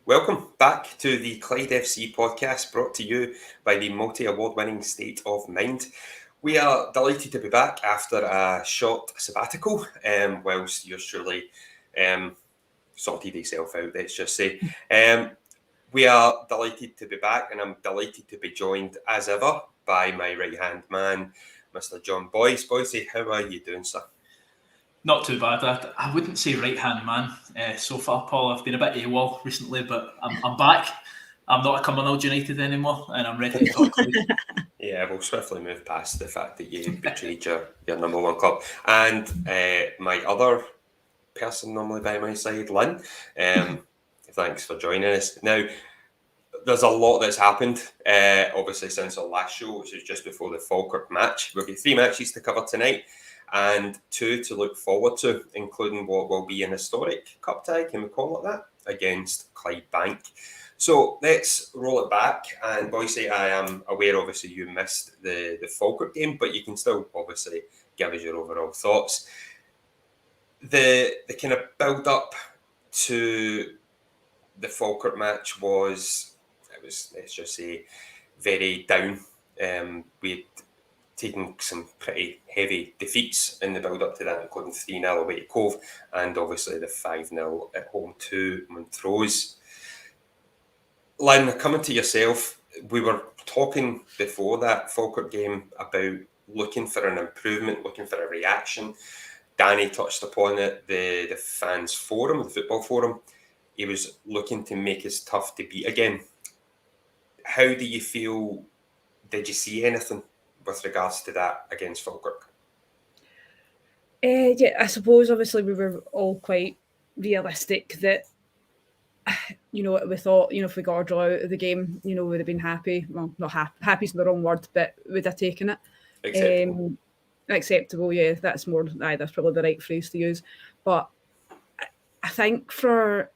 Welcome back to the Clyde FC podcast, brought to you by the multi-award winning State of Mind. We are delighted to be back after a short sabbatical, whilst you're surely sorted yourself out, let's just say. We are delighted to be back, and I'm delighted to be joined, as ever, by my right-hand man, Mr. John Boyce. Boyce, how are you doing, sir? Not too bad. I wouldn't say right-hand man so far, Paul. I've been a bit AWOL recently, but I'm back. I'm not a Cumbernauld United anymore, and I'm ready to talk. Yeah, we'll swiftly move past the fact that you betrayed your number one club. And my other person normally by my side, Lynn, thanks for joining us. Now, there's a lot that's happened, obviously, since our last show, which was just before the Falkirk match. We've got 3 matches to cover tonight and 2 to look forward to, including what will be an historic cup tie, can we call it that, against Clyde Bank. So let's roll it back. And Boyce, I am aware, obviously, you missed the Falkirk game, but you can still, obviously, give us your overall thoughts. The kind of build-up to the Falkirk match was, let's just say, very down. We'd taken some pretty heavy defeats in the build-up to that, including 3-0 away to Cove and obviously the 5-0 at home to Montrose. Lynn, coming to yourself, we were talking before that Falkirk game about looking for an improvement, looking for a reaction. Danny touched upon it, the fans forum, the football forum. He was looking to make us tough to beat again. How do you feel? Did you see anything with regards to that against Falkirk? Yeah, I suppose obviously we were all quite realistic that, we thought, if we got a draw out of the game, we'd have been happy. Well, not happy's the wrong word, but we'd have taken it. Acceptable, yeah, that's probably the right phrase to use. But I think for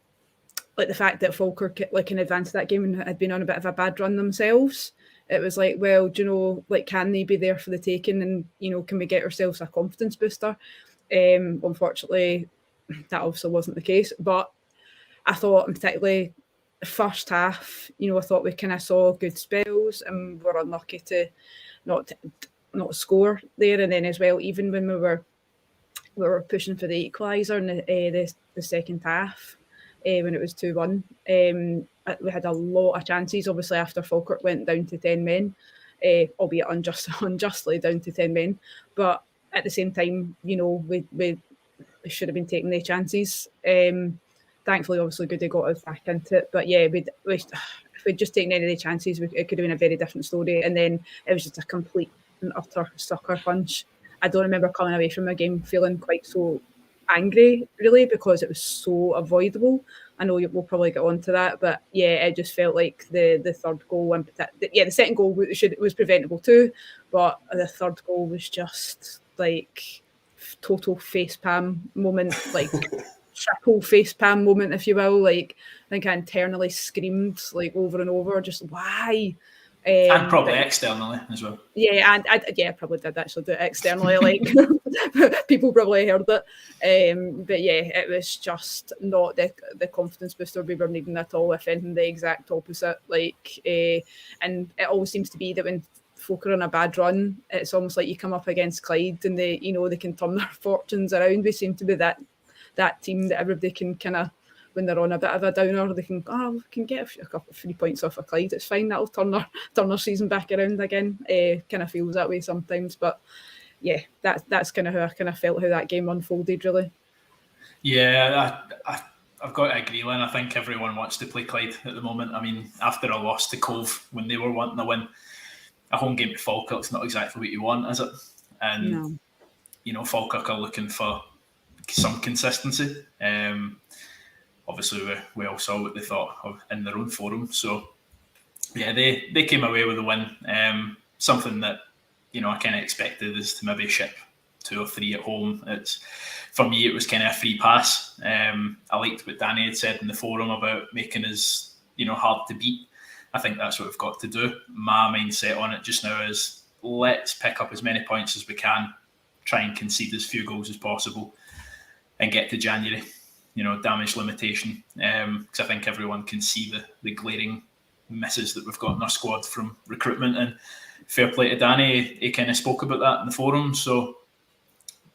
the fact that Falkirk, in advance of that game, had been on a bit of a bad run themselves, it was like, well, can they be there for the taking, and can we get ourselves a confidence booster? Unfortunately, that obviously wasn't the case. But I thought, in particularly the first half, I thought we kind of saw good spells, and were unlucky to not score there. And then as well, even when we were pushing for the equaliser in the second half, when it was 2-1, we had a lot of chances. Obviously, after Falkirk went down to 10 men, albeit unjustly down to 10 men, but at the same time, we should have been taking the chances. Thankfully, obviously, Goody got us back into it. But yeah, if we'd just taken any of the chances, it could have been a very different story. And then it was just a complete and utter sucker punch. I don't remember coming away from the game feeling quite so angry, really, because it was so avoidable. I know we'll probably get on to that, but yeah, it just felt like the third goal, the second goal was preventable too, but the third goal was just like total facepalm moment, like triple facepalm moment, if you will. Like, I think I internally screamed over and over, just why. And probably externally as well. Yeah, and I probably did actually do it externally. People probably heard it. But yeah, it was just not the confidence booster we were needing at all. If anything, the exact opposite. And it always seems to be that when folk are on a bad run, it's almost like you come up against Clyde and they can turn their fortunes around. We seem to be that team that everybody can kind of, when they're on a bit of a downer, they can we can get a couple of 3 points off of Clyde. It's fine. That'll turn our season back around again. Kind of feels that way sometimes, but yeah, that's kind of how I kind of felt how that game unfolded, really. Yeah, I've got to agree, Lynn. I think everyone wants to play Clyde at the moment. I mean, after a loss to Cove, when they were wanting to win, a home game to Falkirk's not exactly what you want, is it? And no. Falkirk are looking for some consistency. Obviously, we all saw what they thought of in their own forum. So, yeah, they came away with a win. Something that, I kind of expected is to maybe ship 2 or 3 at home. For me, it was kind of a free pass. I liked what Danny had said in the forum about making us, hard to beat. I think that's what we've got to do. My mindset on it just now is let's pick up as many points as we can, try and concede as few goals as possible, and get to January. damage limitation, because I think everyone can see the glaring misses that we've got in our squad from recruitment, and fair play to Danny, he kind of spoke about that in the forum. So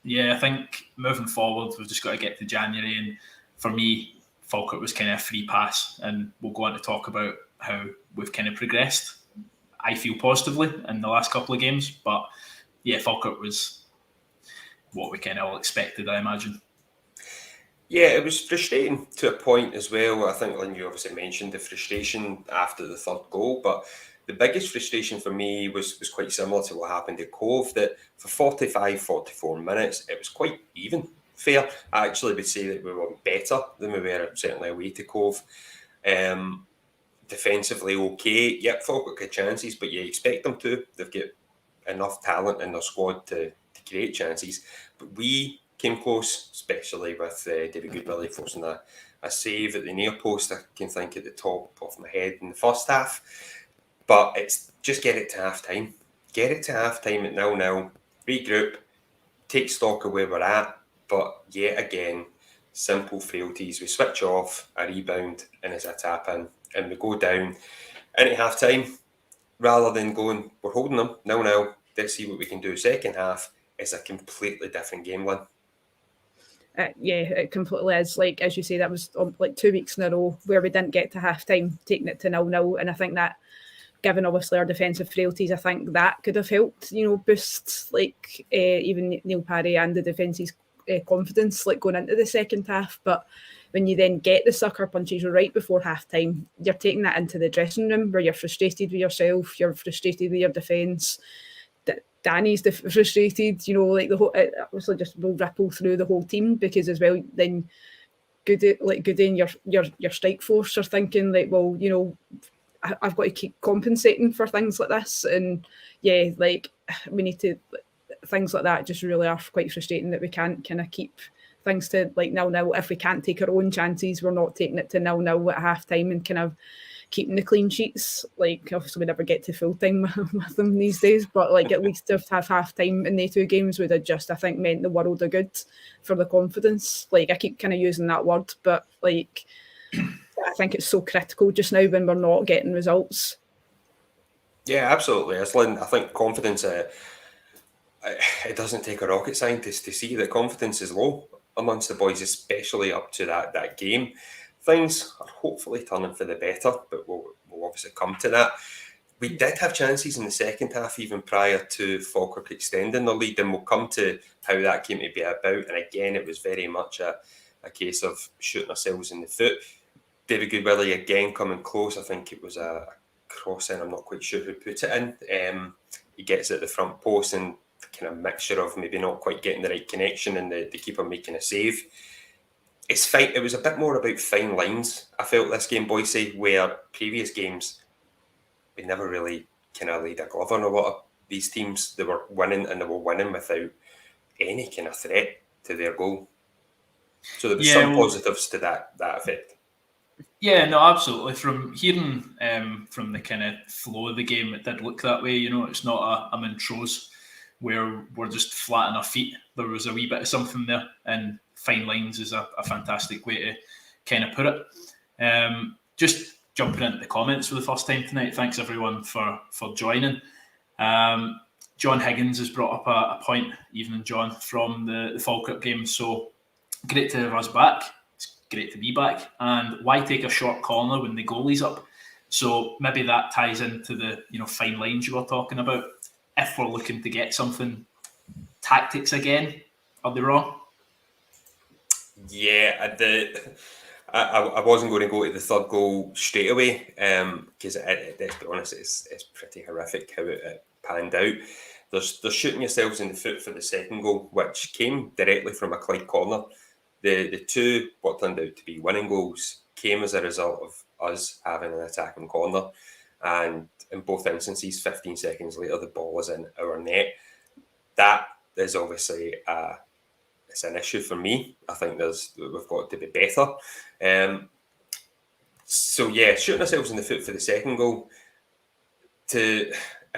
yeah, I think moving forward we've just got to get to January, and for me Falkirk was kind of a free pass, and we'll go on to talk about how we've kind of progressed, I feel, positively in the last couple of games. But yeah, Falkirk was what we kind of all expected, I imagine. Yeah, it was frustrating to a point as well. I think, Lynn, you obviously mentioned the frustration after the third goal, but the biggest frustration for me was quite similar to what happened at Cove, that for 45, 44 minutes, it was quite even. Fair. I actually would say that we were better than we were certainly away to Cove. Defensively, okay. Yep, Falkirk had chances, but you expect them to. They've got enough talent in their squad to create chances. But we came close, especially with David Goodwillie forcing a save at the near post. I can think at the top of my head in the first half. But it's just get it to half time. Get it to half time at 0-0, regroup, take stock of where we're at. But yet again, simple frailties. We switch off, a rebound, and it's a tap in, and we go down into half time. Rather than going, we're holding them 0-0, let's see what we can do. Second half is a completely different game, Lynn. Yeah, it completely is. Like, as you say, that was like 2 weeks in a row where we didn't get to half time, taking it to 0-0. And I think that, given obviously our defensive frailties, I think that could have helped, boost like even Neil Parry and the defence's confidence, like going into the second half. But when you then get the sucker punches right before half time, you're taking that into the dressing room where you're frustrated with yourself, you're frustrated with your defence. Danny's frustrated, like the whole. It obviously just will ripple through the whole team, because as well then Goody and your strike force are thinking like, well, I've got to keep compensating for things like this, and yeah, like we need to. Things like that just really are quite frustrating, that we can't kind of keep things to like 0-0. If we can't take our own chances, we're not taking it to 0-0 at half time and kind of keeping the clean sheets. Like, obviously we never get to full time with them these days, but like at least to have half time in the 2 games would have just, I think, meant the world of good for the confidence. Like, I keep kind of using that word, but like I think it's so critical just now when we're not getting results. Yeah, absolutely. Lynn, I think confidence, it doesn't take a rocket scientist to see that confidence is low amongst the boys, especially up to that game. Things are hopefully turning for the better, but we'll obviously come to that. We did have chances in the second half, even prior to Falkirk extending the lead, and we'll come to how that came to be about. And again, it was very much a case of shooting ourselves in the foot. David Goodwillie again coming close. I think it was a cross in. I'm not quite sure who put it in. He gets it at the front post, and kind of mixture of maybe not quite getting the right connection and the keeper making a save. It's fine. It was a bit more about fine lines, I felt, this game, Boise, where previous games we never really kind of laid a glove on a lot of these teams. They were winning, and they were winning without any kind of threat to their goal. So there was some positives to that effect. Yeah, no, absolutely. From hearing from the kind of flow of the game, it did look that way. It's not a Montrose where we're just flat on our feet. There was a wee bit of something there, and fine lines is a fantastic way to kind of put it. Just jumping into the comments for the first time tonight, thanks everyone for joining. John Higgins has brought up a point, evening John, from the Falkirk game. So great to have us back. It's great to be back. And why take a short corner when the goalie's up? So maybe that ties into the fine lines you were talking about. If we're looking to get something, tactics again, are they wrong? Yeah, I wasn't going to go to the third goal straight away, because let's be honest, it's pretty horrific how it panned out. They're shooting yourselves in the foot for the second goal, which came directly from a Clyde corner. The two, what turned out to be winning goals, came as a result of us having an attacking corner, and in both instances, 15 seconds later, the ball was in our net. That is obviously it's an issue for me. I think we've got to be better. So yeah, shooting ourselves in the foot for the second goal. If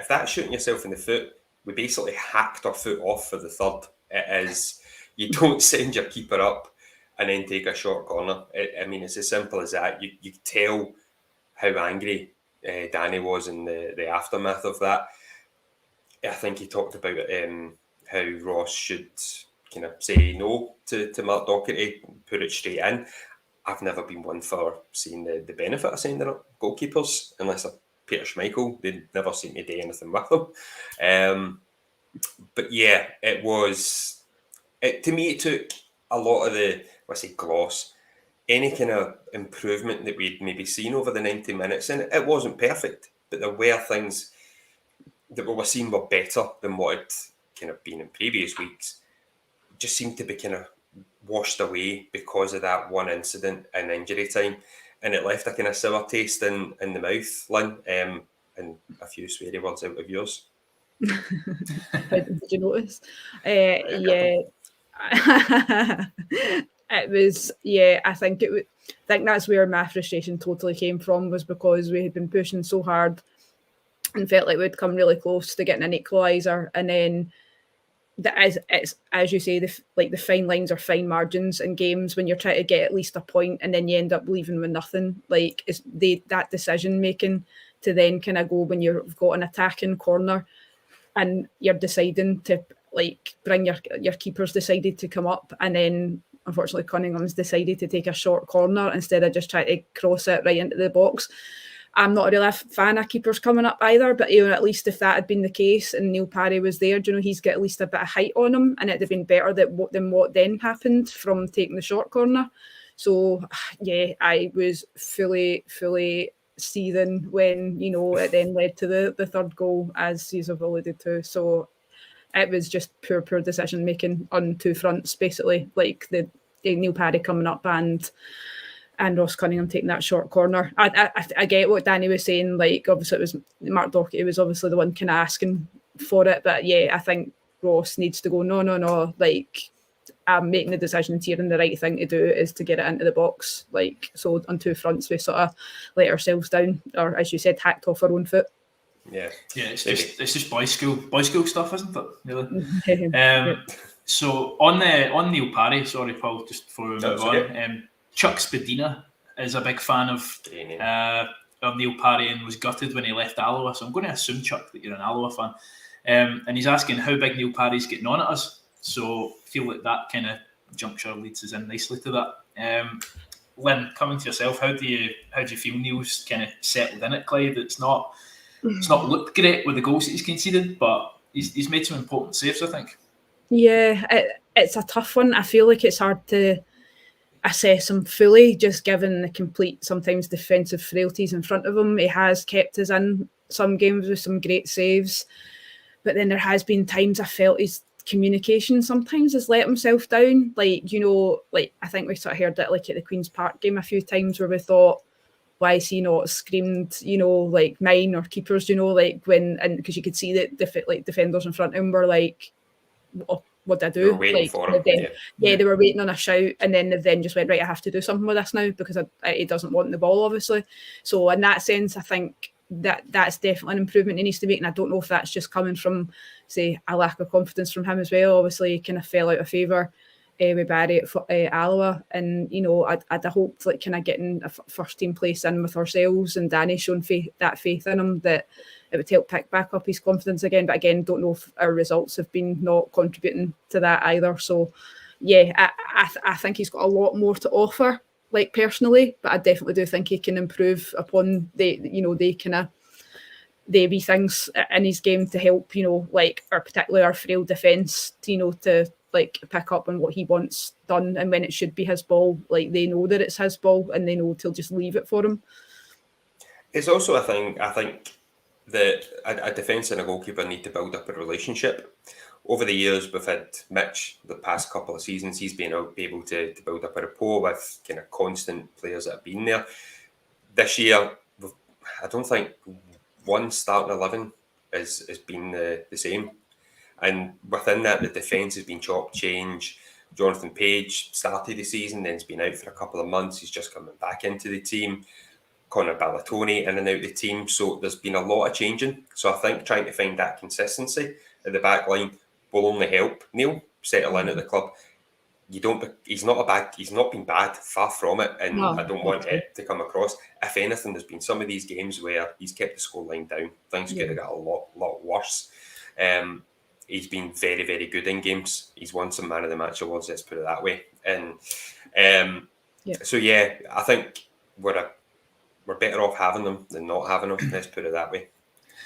that's shooting yourself in the foot, we basically hacked our foot off for the third. It is, you don't send your keeper up and then take a short corner. I mean, it's as simple as that. You tell how angry Danny was in the aftermath of that. I think he talked about how Ross should kind of say no to Mark Docherty, put it straight in. I've never been one for seeing the benefit of sending up goalkeepers, unless Peter Schmeichel. They never seem to do anything with them. But yeah, it was... to me, it took a lot of the, gloss, any kind of improvement that we'd maybe seen over the 90 minutes, and it wasn't perfect, but there were things that we were seeing were better than what had kind of been in previous weeks. Just seemed to be kind of washed away because of that one incident in injury time, and it left a kind of sour taste in the mouth, Lynn, and a few sweary words out of yours. Did you notice? Yeah. It was, I think that's where my frustration totally came from, was because we had been pushing so hard and felt like we'd come really close to getting an equaliser, and then it's as you say, the fine lines or fine margins in games when you're trying to get at least a point and then you end up leaving with nothing. Like, it's that decision making to then kind of go when you've got an attacking corner and you're deciding to bring your keeper's decided to come up, and then unfortunately Cunningham's decided to take a short corner instead of just trying to cross it right into the box. I'm not really a fan of keepers coming up either, but at least if that had been the case and Neil Parry was there, he's got at least a bit of height on him, and it'd have been better than what then happened from taking the short corner. So yeah, I was fully seething when it then led to the third goal, as you've alluded to. So it was just poor decision making on two fronts, basically, like the Neil Parry coming up and Ross Cunningham taking that short corner. I get what Danny was saying. Like, obviously, it was Mark Docherty was obviously the one kind of asking for it, but yeah, I think Ross needs to go. No. Like, I'm making the decisions here, and the right thing to do is to get it into the box. Like, so on two fronts, we sort of let ourselves down, or as you said, hacked off our own foot. Yeah. It's just boys school stuff, isn't it? Really. So on Neil Parry, sorry, Paul, just before we move on. Chuck Spadina is a big fan of Neil Parry and was gutted when he left Alloa. So I'm going to assume, Chuck, that you're an Alloa fan. And he's asking how big Neil Parry's getting on at us. So I feel like that kind of juncture leads us in nicely to that. Lynn, coming to yourself, how do you feel Neil's kind of settled in at Clyde? It's not looked great with the goals that he's conceded, but he's made some important saves, I think. Yeah, it's a tough one. I feel like it's hard to assess him fully, just given the complete, sometimes defensive frailties in front of him. He has kept us in some games with some great saves, but then there has been times I felt his communication sometimes has let himself down. Like, I think we sort of heard it like at the Queen's Park game a few times where we thought, why is he not screamed, like mine or keepers, like when, and because you could see that defenders in front of him were like, what did I do? They were waiting for him. They were waiting on a shout, and then they then just went, right, I have to do something with this now because he doesn't want the ball, obviously. So in that sense, I think that's definitely an improvement he needs to make, and I don't know if that's just coming from, say, a lack of confidence from him as well. Obviously, he kind of fell out of favour with Barry at Alloa, and I'd hoped kind of getting a first team place in with ourselves and Danny showing that faith in him that it would help pick back up his confidence again. But again, don't know if our results have been not contributing to that either. So yeah, I think he's got a lot more to offer, like personally, but I definitely do think he can improve upon the wee things in his game to help, particularly our frail defence, to pick up on what he wants done, and when it should be his ball, they know that it's his ball and they know to just leave it for him. It's also a thing, I think, that a defence and a goalkeeper need to build up a relationship. Over the years, we've had Mitch, the past couple of seasons, he's been able to build up a rapport with kind of constant players that have been there. This year, I don't think one starting 11 has been the same. And within that, the defence has been chop change. Jonathan Page started the season, then he's been out for a couple of months. He's just coming back into the team. Connor Ballatoni in and out the team. So there's been a lot of changing. So I think trying to find that consistency at the back line will only help Neil settle in at the club. He's not been bad, far from it, and No, I don't want it to come across. If anything, there's been some of these games where he's kept the scoreline down. Things could have got a lot worse. He's been very, very good in games. He's won some man of the match awards. Let's put it that way. And so I think we're better off having them than not having them. Let's put it that way.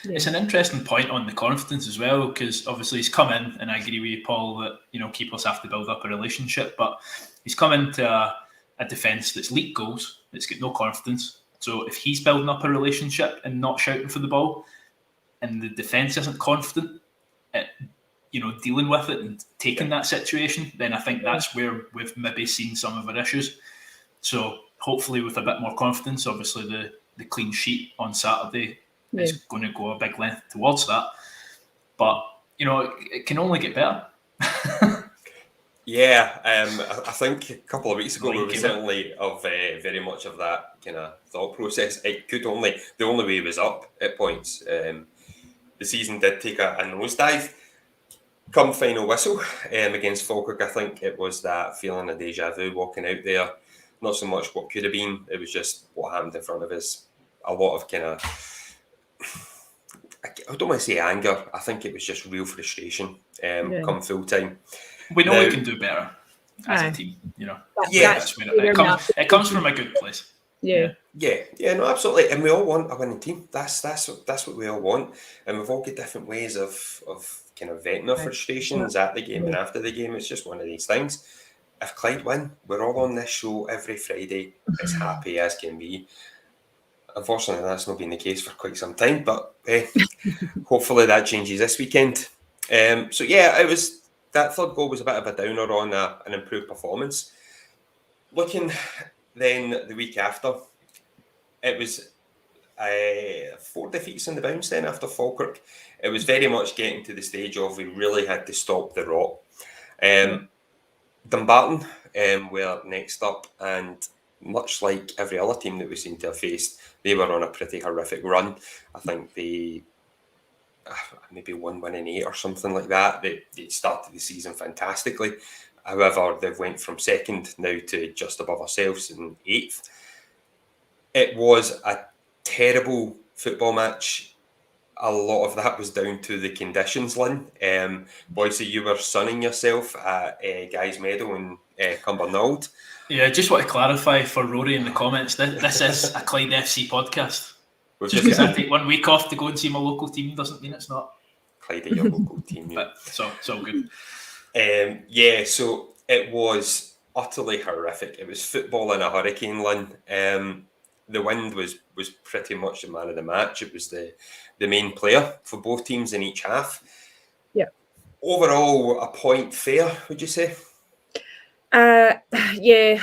Yeah. It's an interesting point on the confidence as well, because obviously he's come in, and I agree with you, Paul, that keepers have to build up a relationship, but he's come into a defence that's leaked goals, that's got no confidence. So if he's building up a relationship and not shouting for the ball, and the defence isn't confident at dealing with it and taking that situation, then I think that's where we've maybe seen some of our issues. So hopefully with a bit more confidence, obviously the clean sheet on Saturday is going to go a big length towards that. But, it can only get better. I think a couple of weeks ago we were certainly of very much of that kind of thought process. The only way was up at points. The season did take a nosedive. Come final whistle against Falkirk, I think it was that feeling of deja vu walking out there. Not so much what could have been, it was just what happened in front of us. A lot of kind of, I don't want to say anger, I think it was just real frustration come full time. We know we can do better as a team, That's where it comes from a good place. No, absolutely. And we all want a winning team. That's what we all want. And we've all got different ways of kind of venting our frustrations at the game and after the game. It's just one of these things. If Clyde win, we're all on this show every Friday as happy as can be. Unfortunately, that's not been the case for quite some time, but hopefully that changes this weekend. It was that third goal was a bit of a downer on an improved performance. Looking then the week after, it was 4 defeats in the bounce then after Falkirk. It was very much getting to the stage of we really had to stop the rot. Dumbarton were next up, and much like every other team that we seem to have faced, they were on a pretty horrific run. I think they maybe 1 win in 8 or something like that. They started the season fantastically. However, they've went from second now to just above ourselves in 8th. It was a terrible football match. A lot of that was down to the conditions, Lynn. Boise, you were sunning yourself at Guy's Meadow in Cumbernauld. Yeah, I just want to clarify for Rory in the comments, this is a Clyde FC podcast. Just because I take 1 week off to go and see my local team doesn't mean it's not. Clyde are your local team. But it's all good. So it was utterly horrific. It was football in a hurricane, Lynn. The wind was pretty much the man of the match. It was the main player for both teams in each half. Yeah. Overall, a point fair, would you say? Yeah.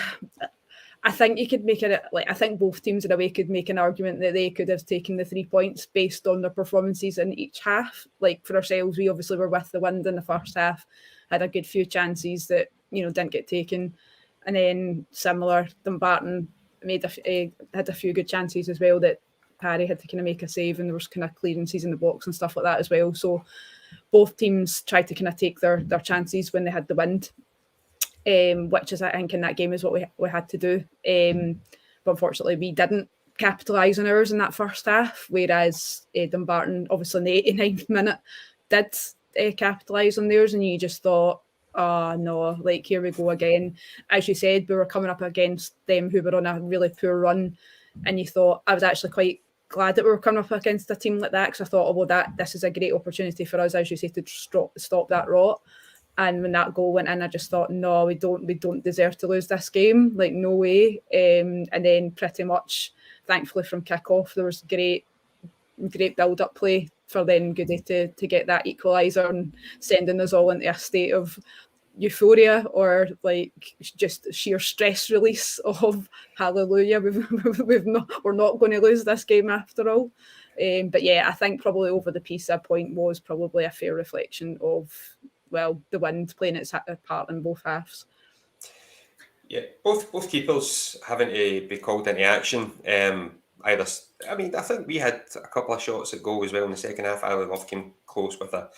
I think you could make it I think both teams in a way could make an argument that they could have taken the 3 points based on their performances in each half. Like for ourselves, we obviously were with the wind in the first half, had a good few chances that didn't get taken, and then similar, Dumbarton had a few good chances as well that Parry had to kind of make a save, and there was kind of clearances in the box and stuff like that as well. So both teams tried to kind of take their chances when they had the wind, which is I think in that game is what we had to do. But unfortunately we didn't capitalise on ours in that first half, whereas Dumbarton obviously in the 89th minute did capitalise on theirs, and you just thought, oh no, here we go again. As you said, we were coming up against them who were on a really poor run, and you thought, I was actually quite glad that we were coming up against a team like that, because I thought, this is a great opportunity for us, as you say, to stop that rot. And when that goal went in, I just thought, no, we don't deserve to lose this game, no way. And then pretty much, thankfully from kick-off, there was great build-up play for then Goody to get that equaliser and sending us all into a state of euphoria, or just sheer stress release of hallelujah, we're not going to lose this game after all. But yeah, I think probably over the piece, that point was probably a fair reflection of the wind playing its part in both halves. Yeah, both keepers having to be called into action. either. I mean, I think we had a couple of shots at goal as well in the second half. Ali Love came close with a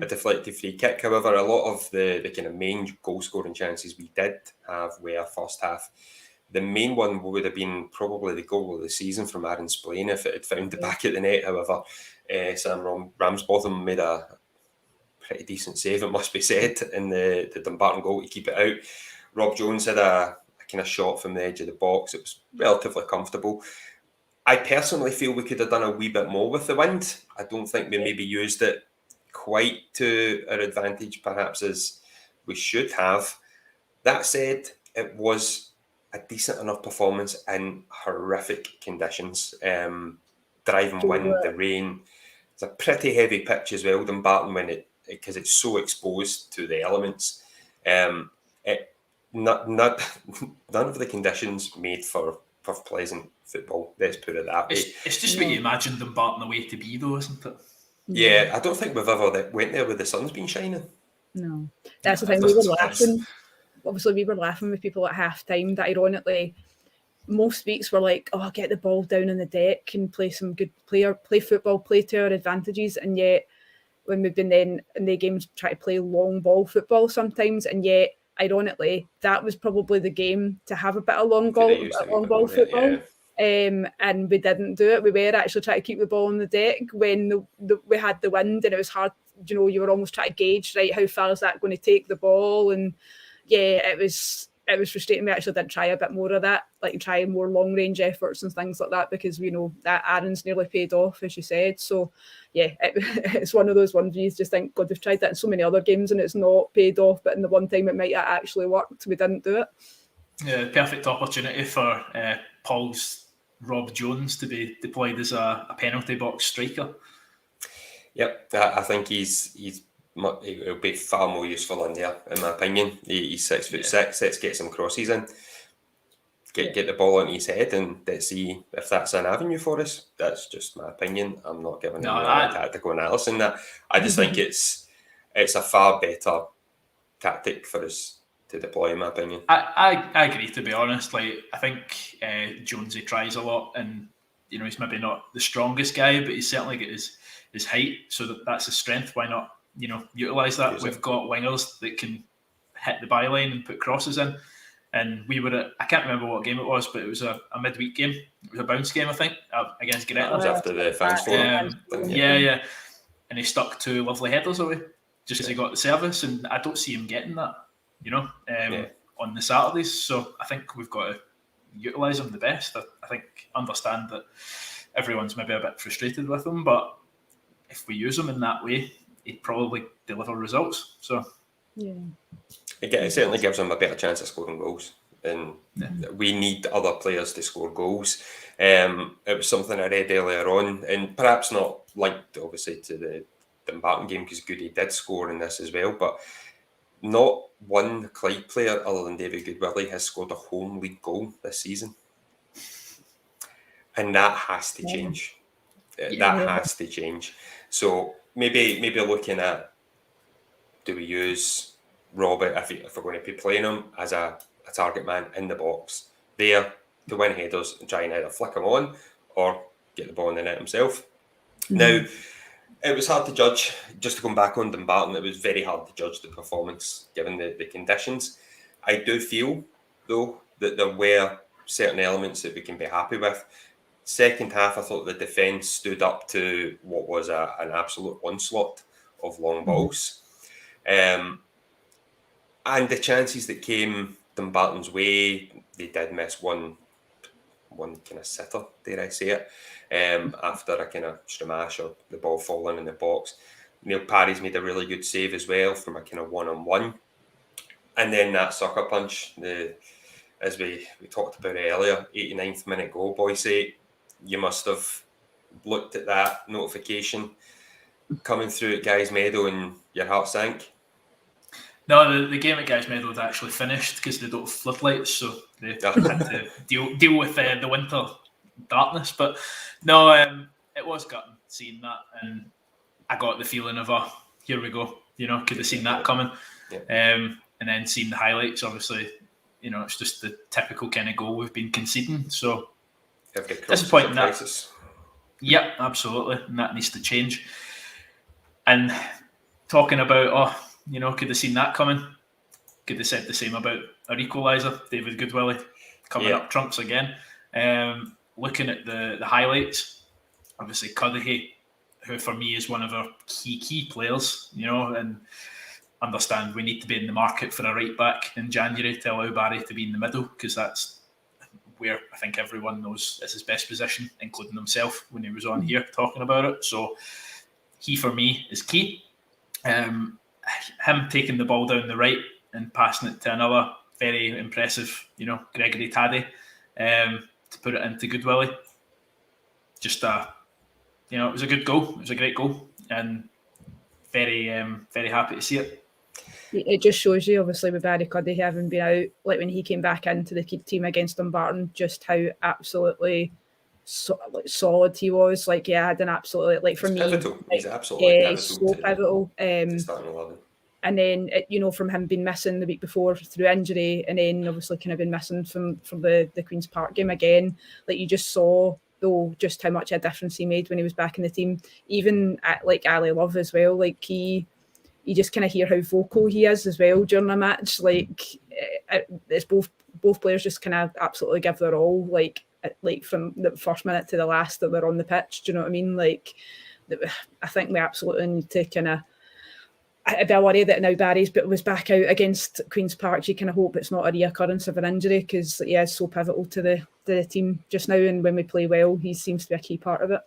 deflected free kick. However, a lot of the kind of main goal scoring chances we did have were first half. The main one would have been probably the goal of the season from Aaron Spillane if it had found the back of the net. However, Sam Ramsbotham made a pretty decent save, it must be said, in the Dumbarton goal to keep it out. Rob Jones had a kind of shot from the edge of the box. It was relatively comfortable. I personally feel we could have done a wee bit more with the wind. I don't think we maybe used it quite to our advantage, perhaps, as we should have. That said, it was a decent enough performance in horrific conditions. Driving wind, the rain. It's a pretty heavy pitch as well, Dumbarton, because it's so exposed to the elements. None of the conditions made for pleasant football. Let's put it that way. It's just what you imagine Dumbarton away to be, though, isn't it? Yeah, I don't think we've ever went there with the sun's been shining. No, that's the thing. We were laughing. Obviously, we were laughing with people at half time that ironically, most weeks were like, oh, get the ball down on the deck and play some good play football, play to our advantages. And yet, when we've been then in the games, try to play long ball football sometimes. And yet, ironically, that was probably the game to have a bit of long ball football. And we didn't do it. We were actually trying to keep the ball on the deck when we had the wind, and it was hard. You were almost trying to gauge, right, how far is that going to take the ball? And yeah, it was frustrating. We actually did try a bit more of that, like trying more long range efforts and things like that, because we know that Aaron's nearly paid off, as you said. So yeah, it's one of those ones where you just think, God, we've tried that in so many other games and it's not paid off, but in the one time it might have actually worked, we didn't do it. Yeah, perfect opportunity for Paul's Rob Jones to be deployed as a penalty box striker. Yep, I think he'll be far more useful in there, in my opinion. He's 6'6", let's get some crosses in, get the ball into his head, and let's see if that's an avenue for us. That's just my opinion. I'm not giving any tactical analysis in that. I just think it's a far better tactic for us to deploy, in my opinion. I agree, to be honest. Like, I think Jonesy tries a lot, and he's maybe not the strongest guy, but he's certainly got his height, so that's his strength. Why not utilise that? We've got wingers that can hit the byline and put crosses in, and we were at, I can't remember what game it was, but it was a midweek game. It was a bounce game, I think, against Gretna. It was after the fans forum. Yeah, and he stuck two lovely headers away just because he got the service, and I don't see him getting that on the Saturdays. So I think we've got to utilise him the best. I think understand that everyone's maybe a bit frustrated with him, but if we use him in that way, he'd probably deliver results. So yeah, it certainly gives him a better chance of scoring goals, and we need other players to score goals. It was something I read earlier on, and perhaps not linked obviously to the Dumbarton game, because Goody did score in this as well, but not one Clyde player other than David Goodwillie has scored a home league goal this season, and that has to change. That has to change. So maybe looking at, do we use Robert, if we're going to be playing him as a target man in the box there to win headers and try and either flick him on or get the ball in the net himself. Mm-hmm. Now, it was hard to judge, just to come back on Dumbarton, it was very hard to judge the performance given the conditions. I do feel, though, that there were certain elements that we can be happy with. Second half, I thought the defence stood up to what was an absolute onslaught of long balls. And the chances that came Dumbarton's way, they did miss one kind of sitter, dare I say it, after a kind of stramash or the ball falling in the box. Neil Parry's made a really good save as well from a kind of one-on-one. And then that sucker punch, as we talked about earlier, 89th minute goal, Boyce. You must have looked at that notification coming through at Guy's Meadow and your heart sank. No, the game at Guy's Meadow had actually finished because they don't have floodlights, so they had to deal with the winter darkness. But no, it was gutting seeing that, and I got the feeling of, here we go. Could have seen that coming. Yeah. And then seeing the highlights, obviously, it's just the typical kind of goal we've been conceding. So Disappointing that. Yep, absolutely, and that needs to change. And talking about, could have seen that coming. Could have said the same about our equaliser, David Goodwillie, coming up trumps again. Looking at the highlights, obviously Cudahy, who for me is one of our key players, and understand we need to be in the market for a right back in January to allow Barry to be in the middle, because that's where I think everyone knows is his best position, including himself when he was on here talking about it. So he for me is key. Him taking the ball down the right and passing it to another very impressive, Gregory Taddy, to put it into Goodwillie. Just it was a good goal. It was a great goal, and very happy to see it. It just shows you, obviously, with Barry Cuddy having been out, like when he came back into the team against Dumbarton, just how absolutely solid he was. Like, yeah, I had an absolutely, for me, pivotal. He's absolutely pivotal. So pivotal. Starting 11. And then, from him being missing the week before through injury, and then obviously kind of been missing from the Queen's Park game again, like you just saw, though, just how much a difference he made when he was back in the team. Even at like Ali Love as well, like you just kind of hear how vocal he is as well during a match. Like it's both players just kind of absolutely give their all, like from the first minute to the last that they're on the pitch. Do you know what I mean? Like, I think we absolutely need to kind of. I'd be worried that now Barry's was back out against Queen's Park. You kind of hope it's not a reoccurrence of an injury, because he is so pivotal to the team just now. And when we play well, he seems to be a key part of it.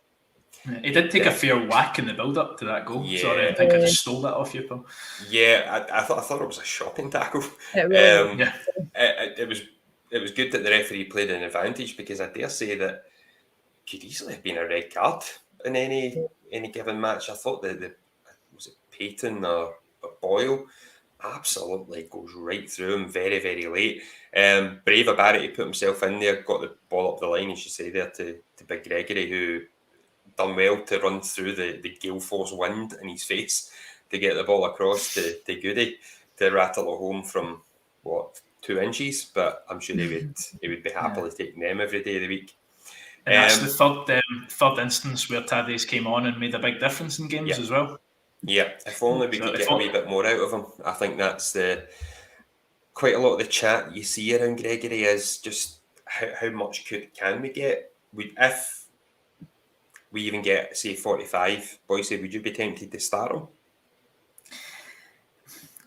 He did take a fair whack in the build-up to that goal. Yeah. Sorry, I think I just stole that off you, Paul. Yeah, I thought it was a shopping tackle. It really, it was good that the referee played an advantage, because I dare say that could easily have been a red card in any given match. I thought that was it Payton or Boyle absolutely goes right through him very, very late. Brave of Barry to put himself in there, got the ball up the line, as you say there, to Big Gregory, who done well to run through the gale force wind in his face to get the ball across to Goody to rattle it home from 2 inches, but I'm sure he would be happily taking them every day of the week. And that's the third instance where Taddy's came on and made a big difference in games as well. Yeah, if only we could get a wee bit more out of him. I think that's quite a lot of the chat you see around Gregory is just how much can we get? If we even get, say, 45, Boise, would you be tempted to start him?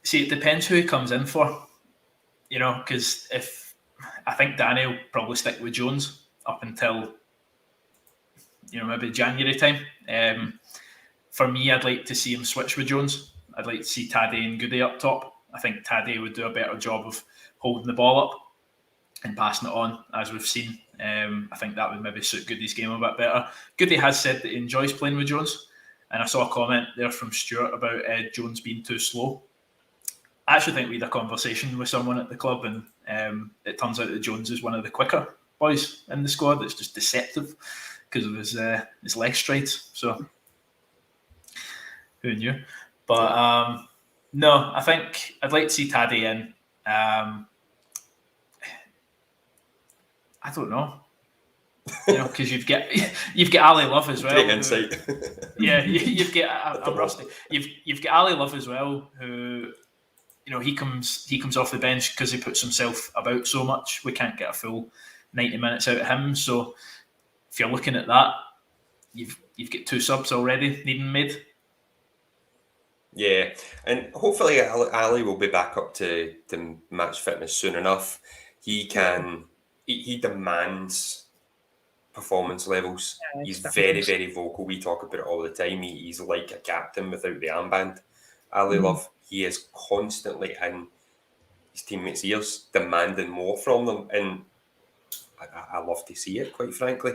See, it depends who he comes in for, because I think Danny will probably stick with Jones up until, maybe January time. For me, I'd like to see him switch with Jones. I'd like to see Taddy and Goody up top. I think Taddy would do a better job of holding the ball up and passing it on, as we've seen. I think that would maybe suit Goody's game a bit better. Goody has said that he enjoys playing with Jones, and I saw a comment there from Stuart about Jones being too slow. I actually think we had a conversation with someone at the club, and it turns out that Jones is one of the quicker boys in the squad. It's just deceptive because of his leg strides. So who knew? But no, I think I'd like to see Taddy in. I don't know, because you've got Ali Love as well. Great insight. You've got I'm rusty. You've got Ali Love as well, who he comes off the bench because he puts himself about so much. We can't get a full 90 minutes out of him. So if you're looking at that, you've got 2 subs already needing made. Yeah, and hopefully Ali will be back up to match fitness soon enough. He can. He demands performance levels. He's very, very vocal. We talk about it all the time. He's like a captain without the armband. Ali Love, he is constantly in his teammates' ears, demanding more from them, and I love to see it, quite frankly.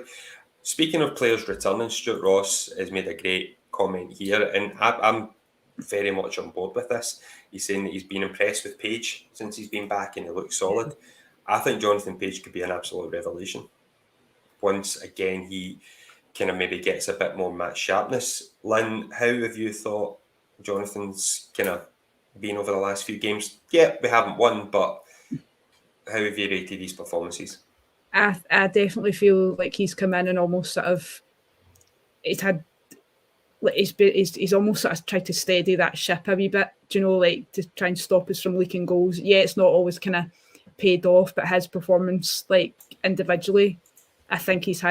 Speaking of players returning, Stuart Ross has made a great comment here, and I'm very much on board with this. He's saying that he's been impressed with Page since he's been back, and he looks solid. I think Jonathan Page could be an absolute revelation. Once again, he kind of maybe gets a bit more match sharpness. Lynn, how have you thought Jonathan's kind of been over the last few games? Yeah, we haven't won, but how have you rated these performances? I definitely feel like he's come in and almost sort of he's almost sort of tried to steady that ship a wee bit, like to try and stop us from leaking goals. Yeah, it's not always kind of paid off, but his performance, like individually, I think he's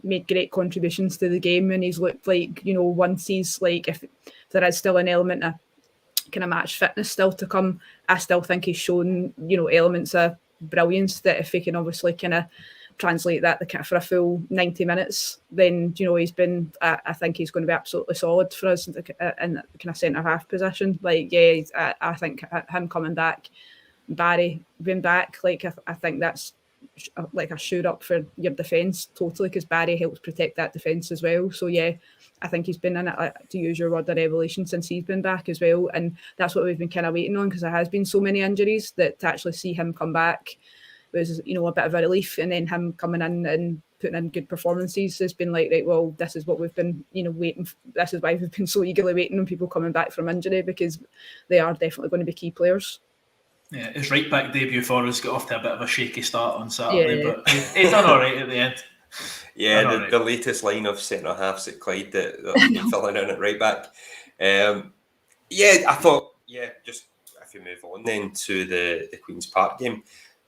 made great contributions to the game, and he's looked like, once he's like, if there is still an element of kind of match fitness still to come, I still think he's shown, elements of brilliance that if he can obviously kind of translate that for a full 90 minutes, then, he's been, I think he's going to be absolutely solid for us in the kind of centre-half position. Like, yeah, I think him coming back, Barry being back, like, I think that's like a shoot up for your defence totally, because Barry helps protect that defence as well. So yeah, I think he's been in it, to use your word, a revelation since he's been back as well, and that's what we've been kind of waiting on, because there has been so many injuries that to actually see him come back was, a bit of a relief, and then him coming in and putting in good performances has been like, right, well, this is what we've been, waiting for. This is why we've been so eagerly waiting on people coming back from injury, because they are definitely going to be key players. Yeah, his right back debut for us got off to a bit of a shaky start on Saturday, but he done all right at the end. Yeah, the latest line of centre halves at Clyde that been filling in at right back. I thought, just if we move on then to the Queen's Park game,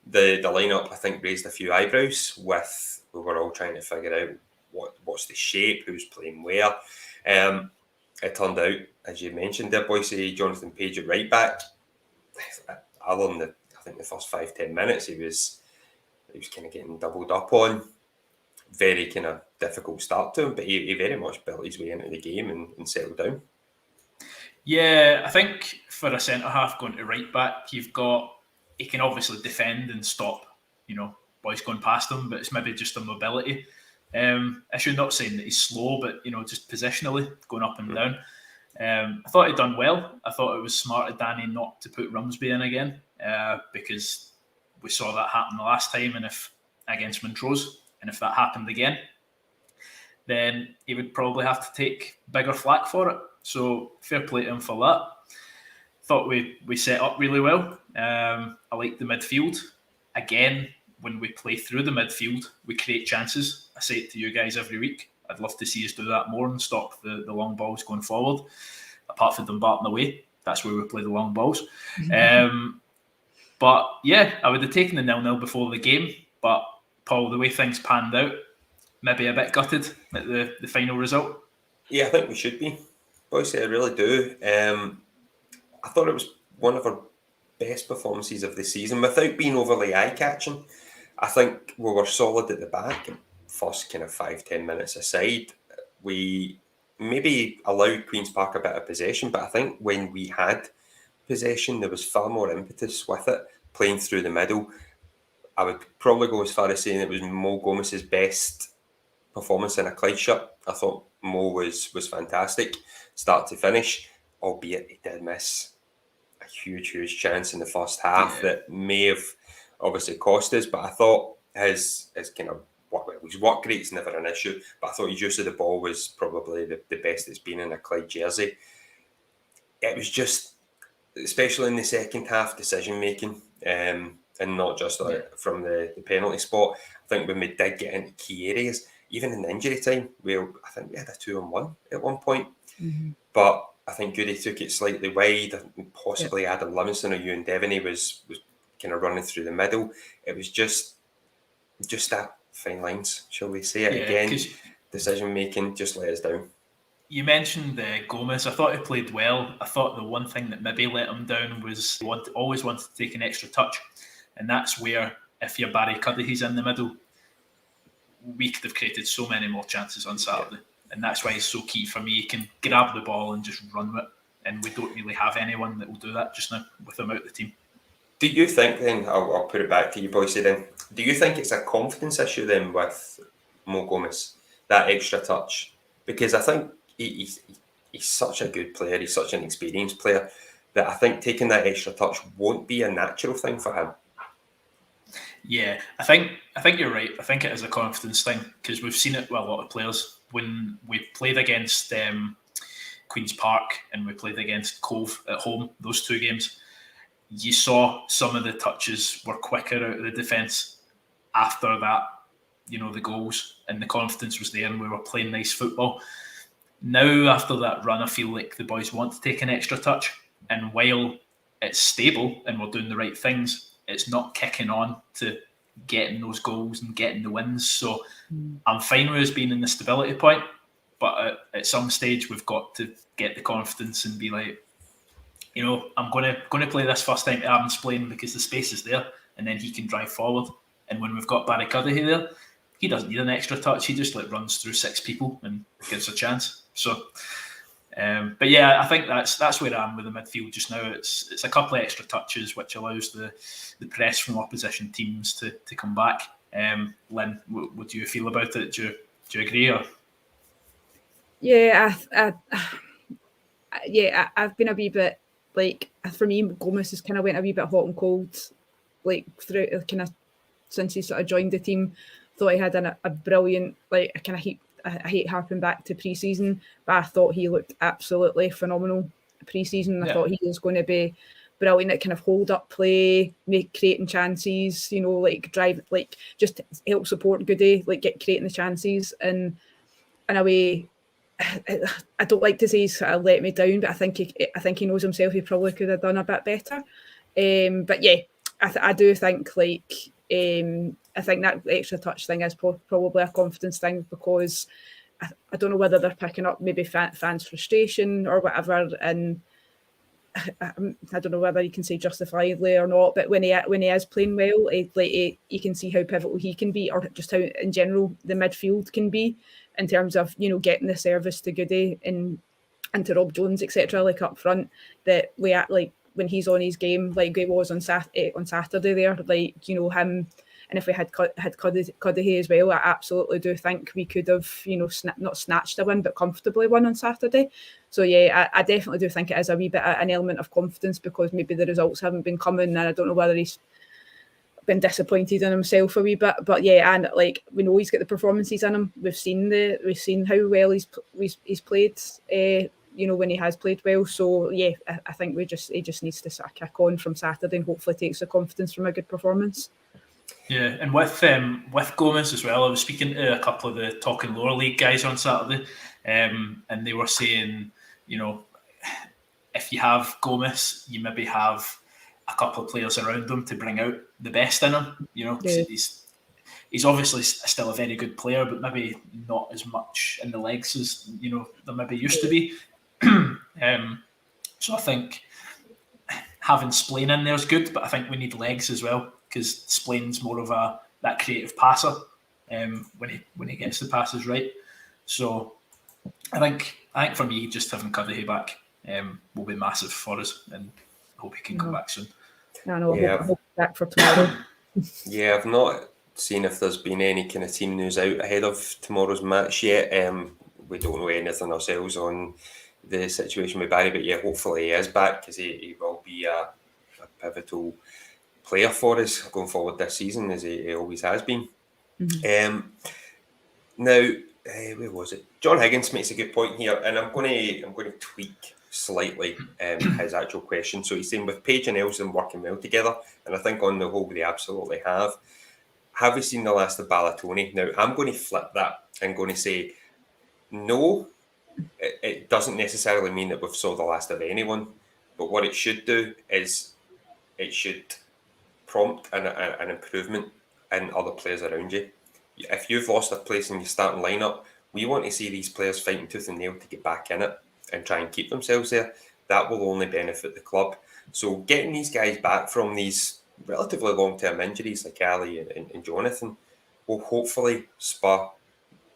the lineup I think raised a few eyebrows. We were all trying to figure out what's the shape, who's playing where. It turned out, as you mentioned there, Boyce, Jonathan Page at right back. Other than the first 5-10 minutes, he was kind of getting doubled up on. Very kind of difficult start to him, but he very much built his way into the game and settled down. Yeah, I think for a centre half going to right back, he can obviously defend and stop, boys going past him, but it's maybe just a mobility. I should not saying that he's slow, but just positionally going up and down. I thought he'd done well. I thought it was smart of Danny not to put Rumsby in again, because we saw that happen the last time, and if against Montrose, and if that happened again, then he would probably have to take bigger flack for it. So fair play to him for that. Thought we set up really well. I like the midfield. Again, when we play through the midfield, we create chances. I say it to you guys every week. I'd love to see us do that more and stop the long balls going forward. Apart from them batting away, that's where we play the long balls. But yeah, I would have taken the 0-0 before the game. But Paul, the way things panned out, maybe a bit gutted at the final result. Yeah, I think we should be. Boyce, I really do. I thought it was one of our best performances of the season without being overly eye-catching. I think we were solid at the back. First kind of 5-10 minutes aside, we maybe allowed Queen's Park a bit of possession, but I think when we had possession, there was far more impetus with it, playing through the middle. I would probably go as far as saying it was Mo Gomez's best performance in a Clyde shirt. I thought Mo was fantastic, start to finish, albeit he did miss a huge chance in the first half that may have obviously cost us, but I thought his kind of his work rate's never an issue, but I thought his use of the ball was probably the best it's been in a Clyde jersey. It was just, especially in the second half, decision making, and not just from the penalty spot. I think when we did get into key areas, even in the injury time, I think we had a 2-on-1 at one point, but I think Goody took it slightly wide. Possibly Adam Livingston or Ewan Devaney was kind of running through the middle. It was just that fine lines, shall we say it again? Decision making just let us down. You mentioned Gomez. I thought he played well. I thought the one thing that maybe let him down was he always wanted to take an extra touch, and that's where if you're Barry Cuddihy's in the middle, we could have created so many more chances on Saturday. And that's why it's so key for me. He can grab the ball and just run with it. And we don't really have anyone that will do that just now with him out the team. Do you think then, I'll put it back to you, Boyce, then, do you think it's a confidence issue then with Mo Gomez, that extra touch? Because I think he's such a good player, he's such an experienced player, that I think taking that extra touch won't be a natural thing for him. Yeah, I think you're right. I think it is a confidence thing, because we've seen it with a lot of players. When we played against Queen's Park and we played against Cove at home, those two games, you saw some of the touches were quicker out of the defence after that the goals, and the confidence was there, and we were playing nice football. Now, after that run, I feel like the boys want to take an extra touch, and while it's stable and we're doing the right things, it's not kicking on to getting those goals and getting the wins. So I'm fine with us being in the stability point, but at some stage we've got to get the confidence and be like, I'm going to play this first time to Adam's playing because the space is there, and then he can drive forward. And when we've got Barry Cuddihy there, he doesn't need an extra touch. He just runs through 6 people and gives a chance. So, but yeah, I think that's where I am with the midfield just now. It's a couple of extra touches which allows the press from opposition teams to come back. Lynn, what do you feel about it? Do you agree? Or? Yeah, I've been a wee bit for me, Gomez has kind of went a wee bit hot and cold, throughout kind of since he sort of joined the team. Thought he had a brilliant, I hate harping back to pre-season, but I thought he looked absolutely phenomenal pre-season. I thought he was going to be brilliant at kind of hold up play, creating chances, drive, just help support Goody, get creating the chances. And in a way, I don't like to say he's let me down, but I think he knows himself. He probably could have done a bit better. But yeah, I do think I think that extra touch thing is probably a confidence thing, because I don't know whether they're picking up maybe fans' frustration or whatever, and I don't know whether you can say justifiably or not. But when he is playing well, you can see how pivotal he can be, or just how in general the midfield can be in terms of getting the service to Goody and to Rob Jones, etc. Up front, that we act when he's on his game, like he was on Saturday there, him. And if we had Cuddihy as well, I absolutely do think we could have, not snatched a win, but comfortably won on Saturday. So yeah, I definitely do think it is a wee bit an element of confidence, because maybe the results haven't been coming, and I don't know whether he's been disappointed in himself a wee bit. But yeah, and we know he's got the performances in him. We've seen how well he's played. When he has played well. So yeah, I think he just needs to sort of kick on from Saturday and hopefully takes the confidence from a good performance. Yeah, and with Gomez as well, I was speaking to a couple of the Talking Lower League guys on Saturday, and they were saying, if you have Gomez, you maybe have a couple of players around him to bring out the best in him. He's obviously still a very good player, but maybe not as much in the legs as there maybe used to be. So I think having Splain in there is good, but I think we need legs as well, because Splain's more of that creative passer when he gets the passes right. So I think for me, just having Cuddihy back will be massive for us, and hope he can come back soon. I know. I hope back for tomorrow. Yeah, I've not seen if there's been any kind of team news out ahead of tomorrow's match yet. We don't know anything ourselves on the situation with Barry, but yeah, hopefully he is back, because he will be a pivotal player for us going forward this season, as he always has been. Now, where was it? John Higgins makes a good point here, and I'm going to tweak slightly his actual question. So he's saying, with Page and Elson working well together, and I think on the whole they absolutely have. Have we seen the last of Ballatoni? Now, I'm going to flip that and going to say, no, it doesn't necessarily mean that we've saw the last of anyone, but what it should do is it should prompt an improvement in other players around you. If you've lost a place in your starting lineup, we want to see these players fighting tooth and nail to get back in it and try and keep themselves there. That will only benefit the club. So getting these guys back from these relatively long-term injuries like Ali and Jonathan will hopefully spur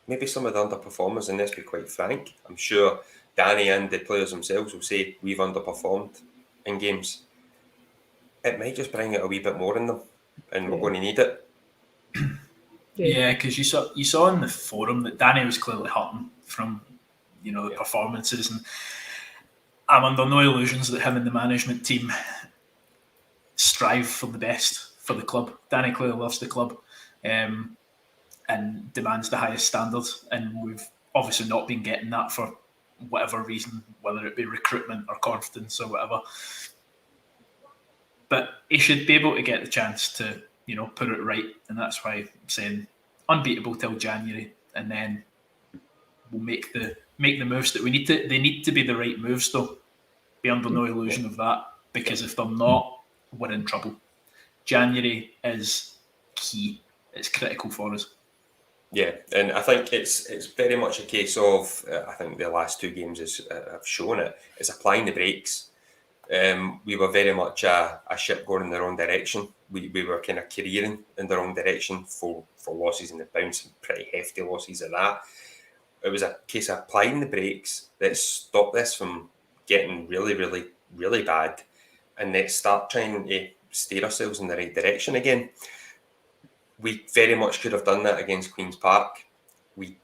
maybe some of the underperformers. And let's be quite frank, I'm sure Danny and the players themselves will say we've underperformed in games. It might just bring out a wee bit more in them, and we're going to need it. Yeah, because you saw in the forum that Danny was clearly hurting from the performances, and I'm under no illusions that him and the management team strive for the best for the club. Danny clearly loves the club, and demands the highest standards, and we've obviously not been getting that for whatever reason, whether it be recruitment or confidence or whatever. But he should be able to get the chance to put it right, and that's why I'm saying unbeatable till January, and then we'll make the moves that we need to. They need to be the right moves, though. Be under no illusion of that, because if they're not, we're in trouble. January is key. It's critical for us. Yeah, and I think it's very much a case of I think the last 2 games have shown it. It's applying the brakes. We were very much a ship going in the wrong direction. We were kind of careering in the wrong direction for losses in the bounce, and pretty hefty losses at that. It was a case of applying the brakes that stopped this from getting really, really, really bad, and let's start trying to steer ourselves in the right direction again. We very much could have done that against Queen's Park. We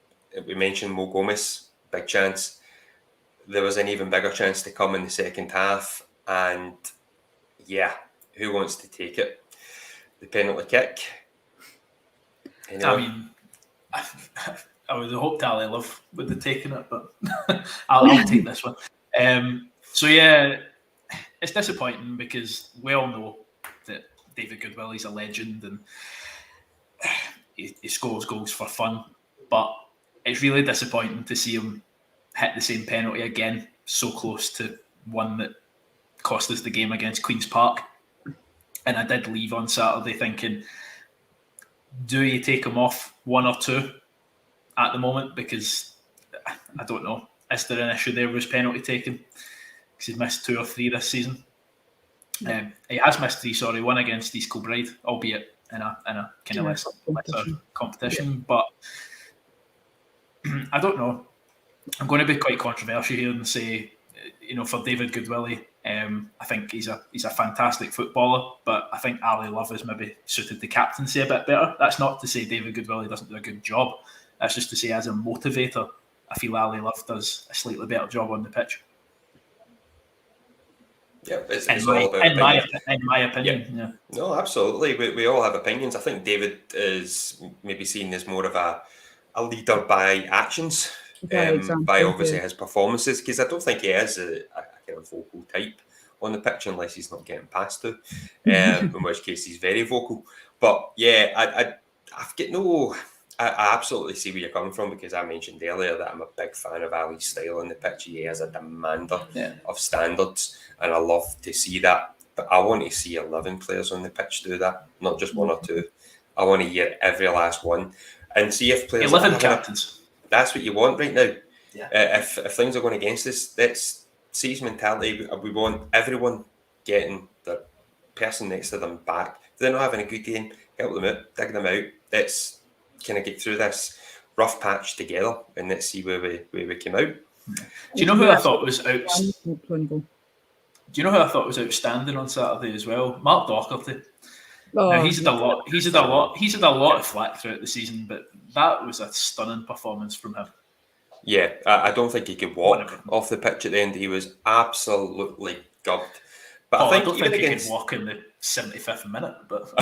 mentioned Mo Gomez, big chance. There was an even bigger chance to come in the second half, and yeah, who wants to take it? The penalty kick. Anyway. I mean, I would have hoped Ali Love would have taken it, but I'll take this one. So yeah, it's disappointing because we all know that David Goodwill, he's a legend, and he scores goals for fun, but it's really disappointing to see him hit the same penalty again, so close to one that cost us the game against Queen's Park. And I did leave on Saturday thinking, do you take him off 1 or 2 at the moment? Because I don't know, is there an issue there with his penalty taking? Because he's missed 2 or 3 this season. He has missed 3, one against East Kilbride, albeit in a kind of lesser competition. But I don't know. I'm going to be quite controversial here and say, for David Goodwill, I think he's a fantastic footballer, but I think Ali Love is maybe suited the captaincy a bit better. That's not to say David Goodwill doesn't do a good job. That's just to say, as a motivator, I feel Ali Love does a slightly better job on the pitch. Yeah, it's all about in my opinion. Yeah. No, absolutely. We all have opinions. I think David is maybe seen as more of a leader by actions, by obviously his performances, because I don't think he is a kind of vocal type on the pitch unless he's not getting past to, in which case he's very vocal. But yeah, I've got no... I absolutely see where you're coming from, because I mentioned earlier that I'm a big fan of Ali's style on the pitch. He is a demander of standards, and I love to see that. But I want to see 11 players on the pitch do that, not just 1 or 2. I want to hear every last one and see if players... 11 captains. That's what you want right now. Yeah. If things are going against us, that's C's mentality. We want everyone getting their person next to them back. If they're not having a good game, help them out, dig them out. Let's kind of get through this rough patch together, and let's see where we came out. Do you know who I thought was outstanding on Saturday as well? Mark Docherty. Now, he's had a lot of flack throughout the season, but that was a stunning performance from him. Yeah, I don't think he could walk off the pitch at the end. He was absolutely gubbed. But I don't think he could walk in the 75th minute, but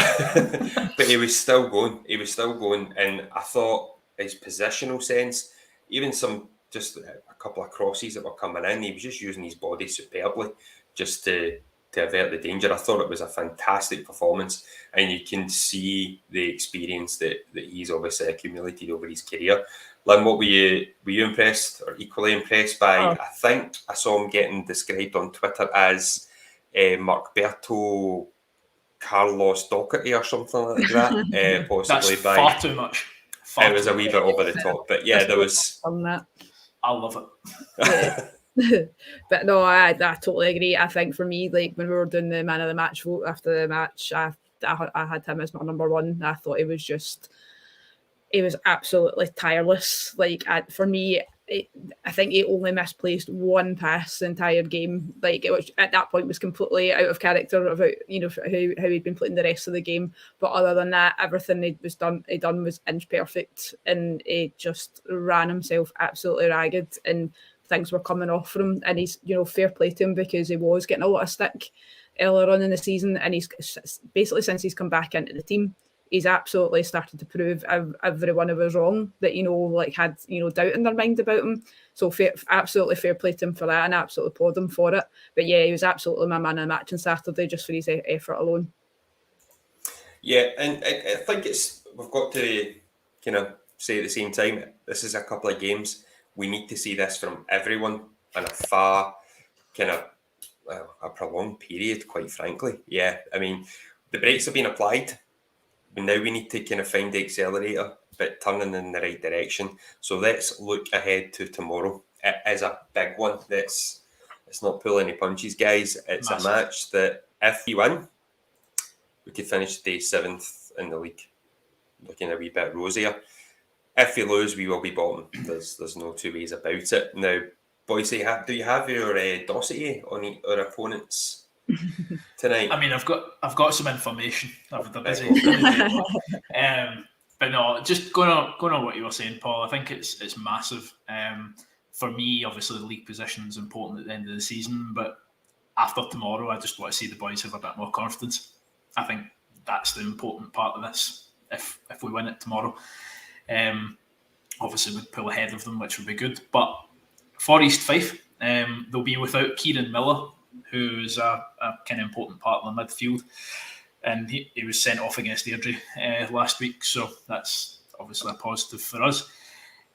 but he was still going. And I thought his positional sense, even just a couple of crosses that were coming in, he was just using his body superbly just to avert the danger. I thought it was a fantastic performance, and you can see the experience that he's obviously accumulated over his career. Lynn, what were you impressed or equally impressed by? I think I saw him getting described on Twitter as Markberto Carlos Docherty or something like that. Possibly. That's far too much. It was a wee bit over the top, but yeah, there was... I love it. But no, I totally agree. I think for me, like when we were doing the man of the match vote after the match, I had him as my number 1. I thought he was absolutely tireless. Like for me, I think he only misplaced 1 pass the entire game. Like which at that point was completely out of character about how he'd been playing the rest of the game. But other than that, everything he done was inch perfect, and he just ran himself absolutely ragged, and things were coming off for him. And he's fair play to him, because he was getting a lot of stick earlier on in the season, and he's basically, since he's come back into the team, he's absolutely started to prove everyone who was wrong that had doubt in their mind about him. So absolutely fair play to him for that, and absolutely applaud him for it. But yeah, he was absolutely my man of the match on Saturday just for his effort alone. Yeah, and I think we've got to kind of say at the same time, this is a couple of games. We need to see this from everyone in a far kind of a prolonged period, quite frankly. Yeah, I mean, the brakes have been applied. Now we need to kind of find the accelerator, but turning in the right direction. So let's look ahead to tomorrow. It is a big one. It's not pulling any punches, guys. It's Massive. a match that if we win, we could finish day 7th in the league. Looking a wee bit rosier. If we lose, we will be bottom. There's no two ways about it. Now, boys, do you have your dossier on our opponents tonight? I mean, I've got some information. I've been busy. But no, just going on what you were saying, Paul. I think it's massive. For me, obviously, the league position is important at the end of the season. But after tomorrow, I just want to see the boys have a bit more confidence. I think that's the important part of this. If we win it tomorrow, obviously we'd pull ahead of them, which would be good. But for East Fife, they'll be without Kieran Miller, who's a kind of important part of the midfield, and he was sent off against Airdrie last week, so that's obviously a positive for us.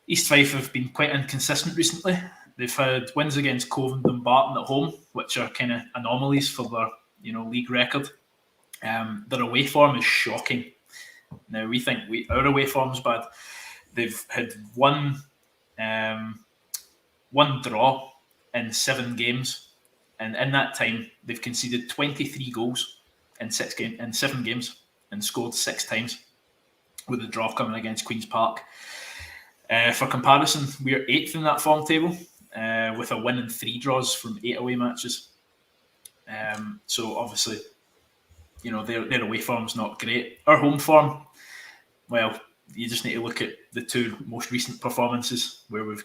East Fife have been quite inconsistent recently. They've had wins against Cove and Dumbarton at home, which are kind of anomalies for their league record. Their away form is shocking. Now we think our away form's bad. They've had one draw in 7 games, and in that time they've conceded 23 goals in 7 games and scored 6 times, with the draw coming against Queen's Park. For comparison, we're 8th in that form table, with a win and 3 draws from 8 away matches. So obviously, their away form's not great. Our home form, well, you just need to look at the 2 most recent performances where we've,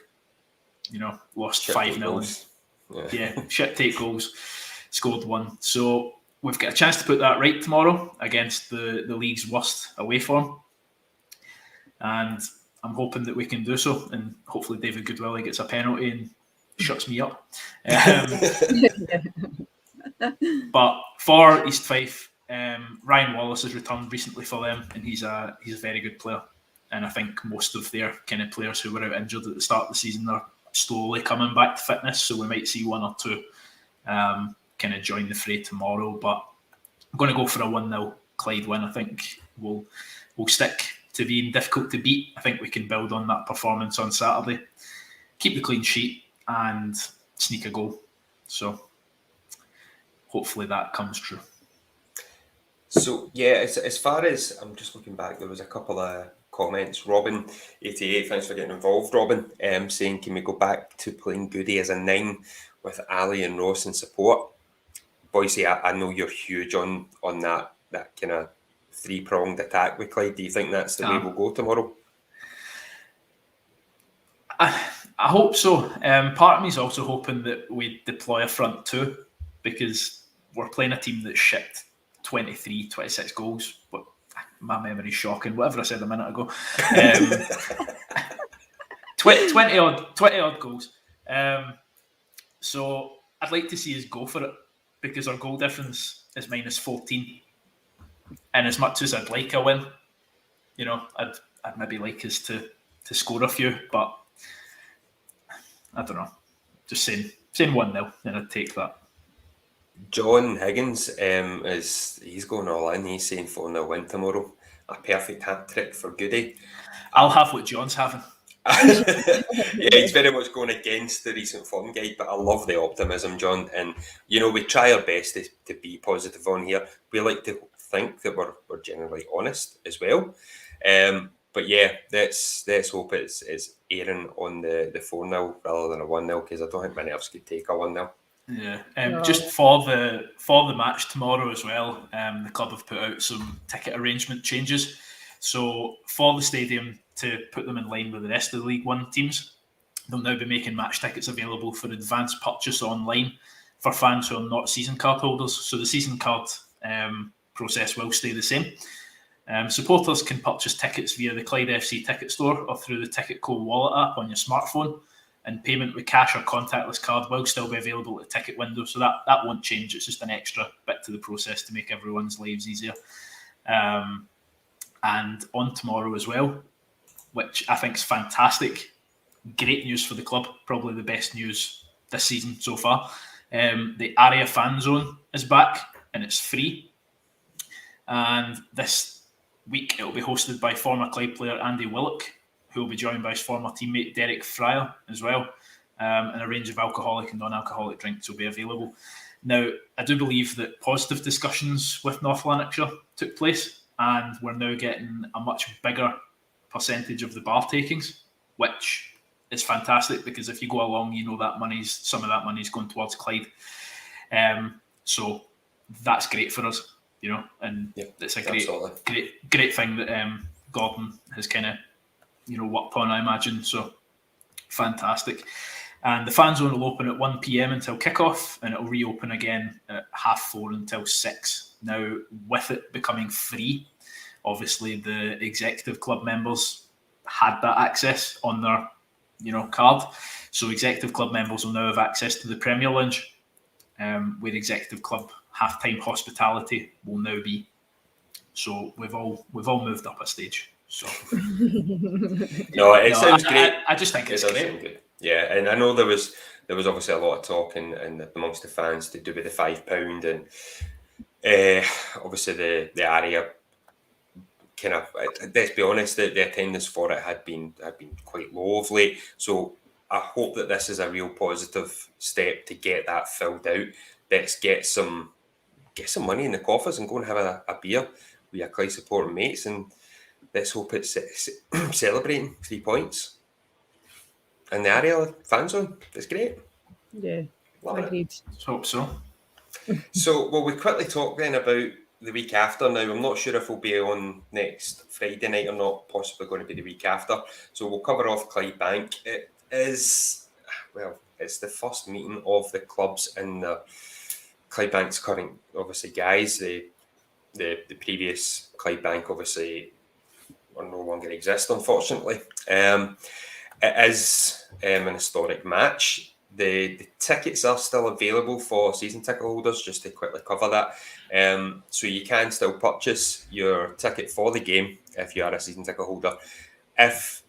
lost 5-0. Yeah, shit take goals, scored 1. So we've got a chance to put that right tomorrow against the league's worst away form. And I'm hoping that we can do so. And hopefully David Goodwillie gets a penalty and shuts me up. But for East Fife, Ryan Wallace has returned recently for them, and he's a very good player. And I think most of their kind of players who were out injured at the start of the season are slowly coming back to fitness, so we might see 1 or 2 kind of join the fray tomorrow. But I'm going to go for a 1-0 Clyde win. I think we'll stick to being difficult to beat. I think we can build on that performance on Saturday, keep the clean sheet, and sneak a goal. So hopefully that comes true. So yeah, as far as I'm just looking back, there was a couple of comments. Robin88, thanks for getting involved, Robin, saying, can we go back to playing Goody as a 9 with Ali and Ross in support? Boise, I know you're huge on that kind of 3-pronged attack with Clyde. Do you think that's the way we'll go tomorrow? I hope so. Part of me is also hoping that we deploy a front 2, because we're playing a team that's shipped 23, 26 goals, but my memory's shocking. Whatever I said a minute ago. 20 odd goals. So I'd like to see us go for it, because our goal difference is -14. And as much as I'd like a win, I'd maybe like us to score a few, but I don't know. Just saying 1-0, and I'd take that. John Higgins he's going all in. He's saying 4-0 win tomorrow. A perfect hat trick for Goody. I'll have what John's having. Yeah, he's very much going against the recent form guide, but I love the optimism, John. And we try our best to be positive on here. We like to think that we're generally honest as well. But yeah, let's hope it's erring on the 4-0 rather than a 1-0, because I don't think many of us could take a 1-0. Yeah, just for the match tomorrow as well, the club have put out some ticket arrangement changes. So for the stadium, to put them in line with the rest of the League One teams, they'll now be making match tickets available for advanced purchase online for fans who are not season card holders. So the season card process will stay the same. Supporters can purchase tickets via the Clyde FC ticket store or through the Ticketco wallet app on your smartphone, and payment with cash or contactless card will still be available at the ticket window. So that won't change. It's just an extra bit to the process to make everyone's lives easier. And on tomorrow as well, which I think is fantastic. Great news for the club, probably the best news this season so far. The area fan zone is back and it's free. And this week it will be hosted by former Clyde player Andy Willock, who will be joined by his former teammate Derek Fryer as well. And a range of alcoholic and non-alcoholic drinks will be available. Now, I do believe that positive discussions with North Lanarkshire took place, and we're now getting a much bigger percentage of the bar takings, which is fantastic because if you go along, you know that some of that money's going towards Clyde. So that's great for us, you know, and it's a great thing that Gordon has kind of, you know, worked on, I imagine. So fantastic. And the fan zone will open at 1 p.m. until kickoff, and it'll reopen again at 4:30 until 6. Now, with it becoming free, obviously the executive club members had that access on their, you know, card. So executive club members will now have access to the Premier Lounge, where executive club halftime hospitality will now be. So we've all moved up a stage. So sounds great. I just think it's great. Good. Yeah, and I know there was obviously a lot of talk and amongst the fans to do with the £5 and obviously the area kind of, let's be honest, the attendance for it had been quite low of late. So I hope that this is a real positive step to get that filled out. Let's get some money in the coffers and go and have a beer with your Clyde supporting mates, and let's hope it's celebrating 3 points. And the area fan zone, it's great. Yeah, agreed. Let's hope so. So, will we quickly talk then about the week after? Now, I'm not sure if we'll be on next Friday night or not, possibly going to be the week after. So, we'll cover off Clyde Bank. It is, well, it's the first meeting of the clubs in the Clyde Bank's current, obviously, guys. The previous Clyde Bank, obviously, are no longer exist, unfortunately. It is an historic match. The tickets are still available for season ticket holders, just to quickly cover that. So you can still purchase your ticket for the game if you are a season ticket holder. If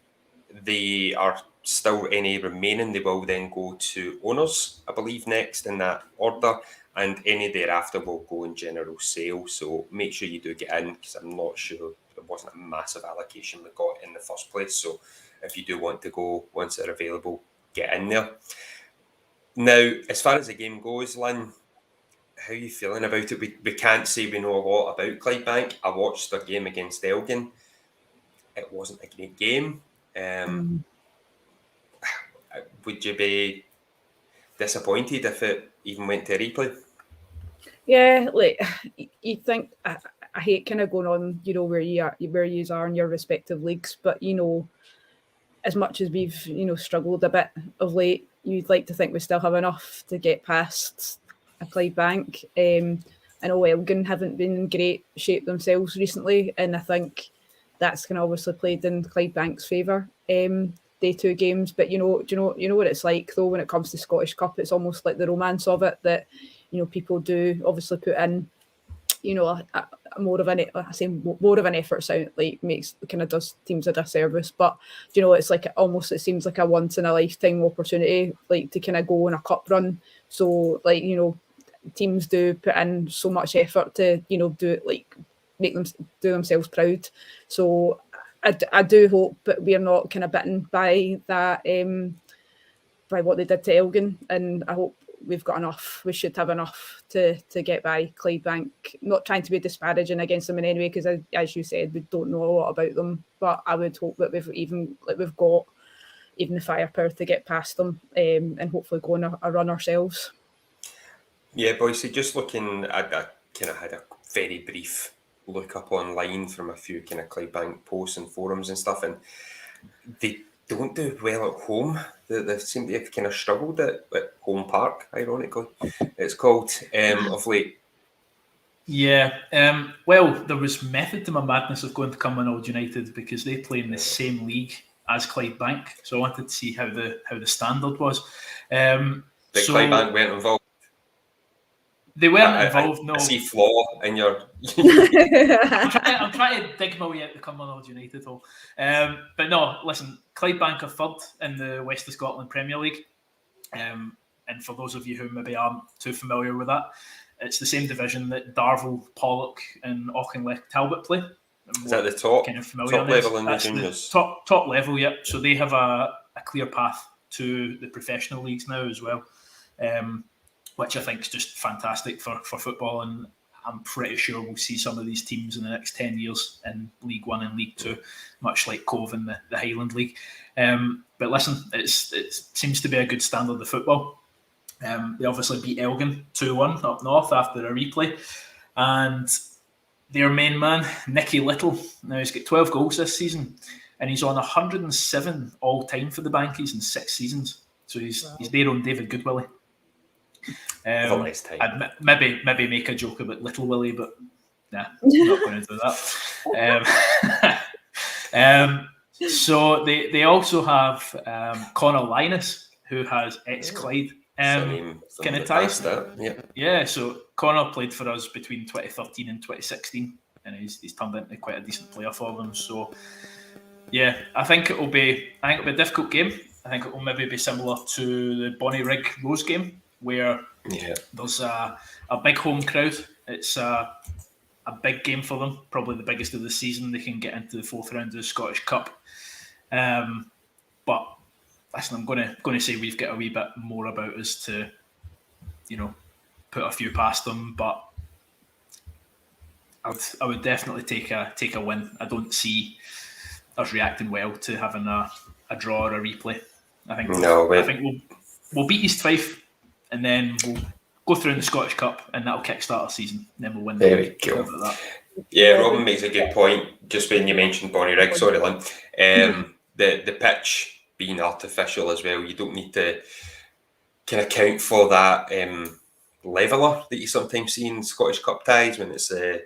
they are still any remaining, they will then go to owners, I believe, next in that order, and any thereafter will go in general sale. So make sure you do get in, because I'm not sure there wasn't a massive allocation we got in the first place. So if you do want to go once they're available, get in there. Now, as far as the game goes, Lynn, how are you feeling about it? We can't say we know a lot about Clyde Bank. I watched their game against Elgin. It wasn't a great game. Would you be disappointed if it even went to replay? Yeah, like you think I hate kind of going on, you know, where you are in your respective leagues, but you know, as much as we've, you know, struggled a bit of late, you'd like to think we still have enough to get past a Clyde Bank. I know Elgin haven't been in great shape themselves recently, and I think that's kind of obviously played in Clyde Bank's favour. Day 2 games, but you know what it's like though when it comes to Scottish Cup. It's almost like the romance of it that, you know, people do obviously put in, you know, more of an effort. Sound like makes kind of does teams a disservice, but you know, it's like it seems like a once in a lifetime opportunity, like to kind of go on a cup run. So like, you know, teams do put in so much effort to, you know, do it, like make them do themselves proud. So I do hope that we're not kind of bitten by that, by what they did to Elgin, and I hope we've got enough. We should have enough to get by Clyde Bank. Not trying to be disparaging against them in any way, because as you said, we don't know a lot about them. But I would hope that we've got even the firepower to get past them, and hopefully go on a run ourselves. Yeah, boys. So just looking, I kind of had a very brief look up online from a few kind of Clyde Bank posts and forums and stuff, and they don't do well at home. They seem to have kind of struggled at Home Park, ironically, it's called, of late. Yeah, well, there was method to my madness of going to Cumbernauld United because they play in the same league as Clyde Bank, so I wanted to see how the standard was. Clyde Bank weren't involved. They weren't involved. No, I see flaw in your. I'm trying to dig my way out the Cumbernauld United hole. But no, listen, Clydebank are third in the West of Scotland Premier League. And for those of you who maybe aren't too familiar with that, it's the same division that Darvel, Pollock, and Auchinleck Talbot play. Is that the top, kind of top level in the juniors? Top level, yep. So they have a clear path to the professional leagues now as well, which I think is just fantastic for football. And I'm pretty sure we'll see some of these teams in the next 10 years in League One and League Two, much like Cove in the Highland League. But listen, it seems to be a good standard of football. They obviously beat Elgin 2-1 up north after a replay. And their main man, Nicky Little, now he's got 12 goals this season. And he's on 107 all-time for the Bankies in 6 seasons. So he's their own David Goodwillie. Nice time. I'd maybe make a joke about Little Willie, but nah, I'm not going to do that. So they also have Conor Linus, who has ex-Clyde kind of ties. Yeah, so Conor played for us between 2013 and 2016, and he's turned into quite a decent player for them. So yeah, I think it'll be a difficult game. I think it will maybe be similar to the Bonnyrigg Rose game, where there's a big home crowd. It's a big game for them, probably the biggest of the season. They can get into the fourth round of the Scottish Cup. But listen, I'm going to say we've got a wee bit more about us to, put a few past them. But I would definitely take a win. I don't see us reacting well to having a draw or a replay. I think we'll beat East Fife, and then we'll go through in the Scottish Cup, and that'll kickstart our season. And then we'll win. There we go. Yeah, Robin makes a good point. Just when you mentioned Bonnyrigg, sorry, Lynn. The pitch being artificial as well. You don't need to kind of count for that leveller that you sometimes see in Scottish Cup ties when it's the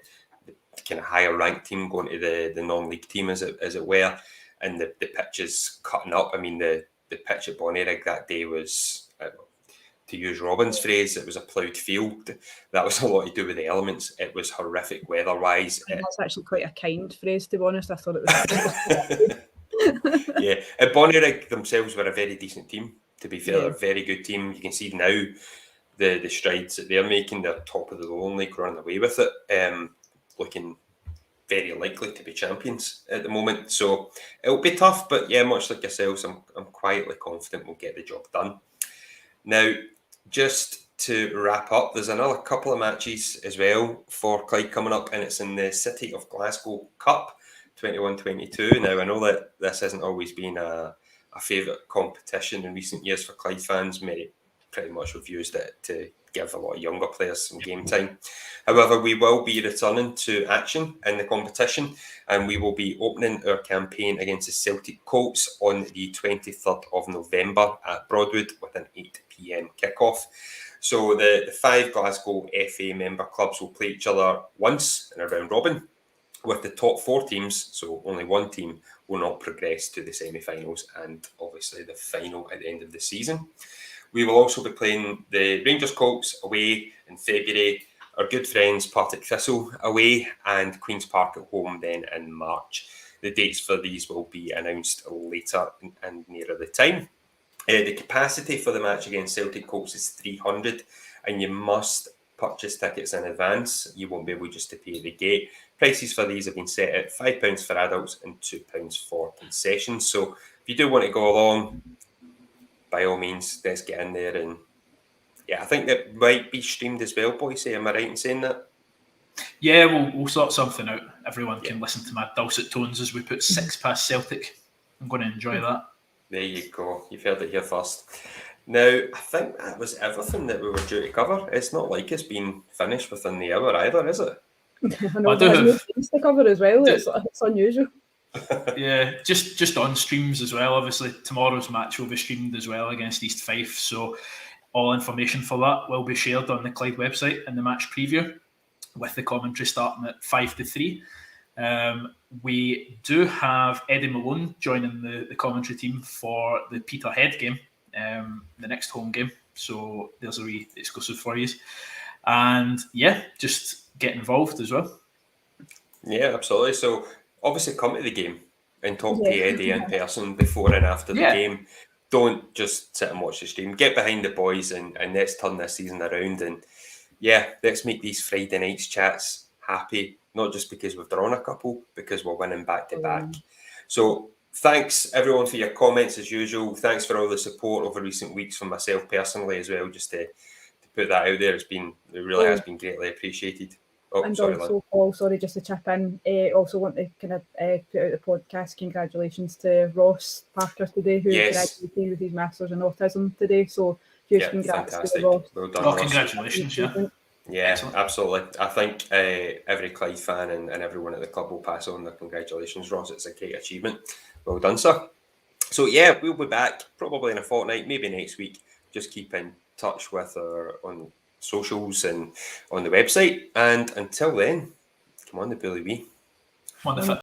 kind of higher ranked team going to the non-league team, as it were, and the pitch is cutting up. I mean, the pitch at Bonnyrigg that day was, to use Robin's phrase, it was a ploughed field. That was a lot to do with the elements. It was horrific weather-wise. That's actually quite a kind phrase, to be honest. I thought it was... Yeah, at Bonnyrigg themselves were a very decent team. To be fair, they're a very good team. You can see now the strides that they're making. They're top of the Lowland League, running away with it, looking very likely to be champions at the moment. So it'll be tough, but yeah, much like yourselves, I'm quietly confident we'll get the job done. Now, just to wrap up, there's another couple of matches as well for Clyde coming up, and it's in the City of Glasgow Cup 21-22. Now, I know that this hasn't always been a favourite competition in recent years for Clyde fans. Pretty much we've used it to give a lot of younger players some game time. However, we will be returning to action in the competition, and we will be opening our campaign against the Celtic Colts on the 23rd of November at Broadwood with an 8 p.m. kickoff. So the 5 Glasgow FA member clubs will play each other once in a round robin, with the top 4 teams, so only one team, will not progress to the semi-finals and obviously the final at the end of the season. We will also be playing the Rangers Colts away in February, our good friends Partick Thistle away, and Queen's Park at home then in March. The dates for these will be announced later and nearer the time. The capacity for the match against Celtic Colts is 300, and you must purchase tickets in advance. You won't be able just to pay at the gate. Prices for these have been set at £5 for adults and £2 for concessions. So if you do want to go along, by all means, let's get in there. And yeah, I think that might be streamed as well, boys. Am I right in saying that? Yeah, we'll sort something out. Everyone can listen to my dulcet tones as we put 6 past Celtic. I'm going to enjoy that. There you go. You've heard it here first. Now, I think that was everything that we were due to cover. It's not like it's been finished within the hour either, is it? I know, there's things to cover as well. It's unusual. Yeah, just on streams as well. Obviously, tomorrow's match will be streamed as well against East Fife. So all information for that will be shared on the Clyde website in the match preview, with the commentary starting at 5-3. We do have Eddie Malone joining the commentary team for the Peterhead game, the next home game. So there's a wee exclusive for you. And yeah, just get involved as well. Yeah, absolutely. So obviously come to the game and talk to Yeah. Eddie in person before and after the Yeah. game. Don't just sit and watch the stream. Get behind the boys and let's turn this season around. And yeah, let's make these Friday nights chats happy, not just because we've drawn a couple, because we're winning back to back. So thanks everyone for your comments as usual. Thanks for all the support over recent weeks from myself personally as well. Just to put that out there, it really has been greatly appreciated. Oh, And sorry, Lynn. also, Paul, sorry, just to chip in, also want to kind of put out the podcast. Congratulations to Ross Parker today, who Yes. graduated with his Masters in Autism today. So huge congrats fantastic. to Ross. Well done, Oh, Ross. congratulations, yeah. Yeah, Excellent. absolutely. I think every Clyde fan and everyone at the club will pass on their congratulations, Ross. It's a great achievement. Well done, sir. So yeah, we'll be back probably in a fortnight, maybe next week. Just keep in touch with our on socials and on the website. And until then, come on, the Bully Wee. Wonderful.